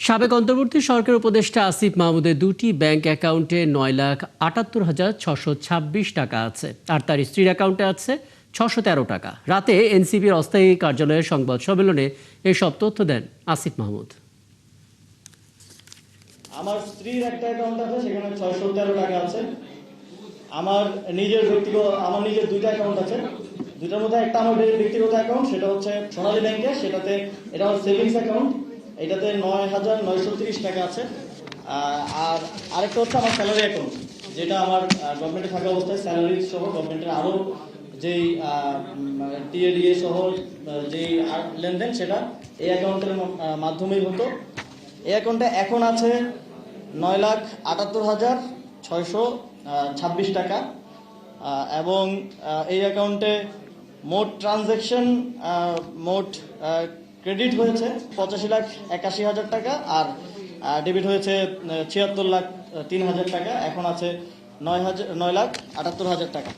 সাবেক অন্তর্বর্তী সরকার উপদেষ্টা আসিফ মাহমুদের দুটি ব্যাংক অ্যাকাউন্টে 9,78,626 টাকা আছে, আর তার স্ত্রীর অ্যাকাউন্টে আছে 613 টাকা। রাতে এনসিপির অস্থায়ী কার্যালয়ের সংবাদ সম্মেলনে এসব তথ্য দেন আসিফ মাহমুদ। আমার স্ত্রীর একটা অ্যাকাউন্ট আছে, সেখানে 613 টাকা আছে। আমার নিজের দুইটা অ্যাকাউন্ট আছে। দুইটার মধ্যে একটা আমার ব্যক্তিগত অ্যাকাউন্ট, সেটা হচ্ছে সোনালী ব্যাংকে, এটা আমার সেভিংস অ্যাকাউন্ট। এটাতে 9,930 টাকা আছে। আর আরেকটা হচ্ছে আমার স্যালারি অ্যাকাউন্ট, যেটা আমার গভর্নমেন্টে থাকা অবস্থায় স্যালারি সহ গভর্নমেন্টের আরও যেই টিএডিএ সহ যেই লেনদেন, সেটা এই অ্যাকাউন্টের মাধ্যমেই হতো। এই অ্যাকাউন্টে এখন আছে 9,78,626 টাকা, এবং এই অ্যাকাউন্টে মোট ট্রানজ্যাকশন, মোট ক্রেডিট হয়েছে 85,81,000 টাকা, আর ডেবিট হয়েছে 76,03,000 টাকা। এখন আছে 9,78,000 টাকা।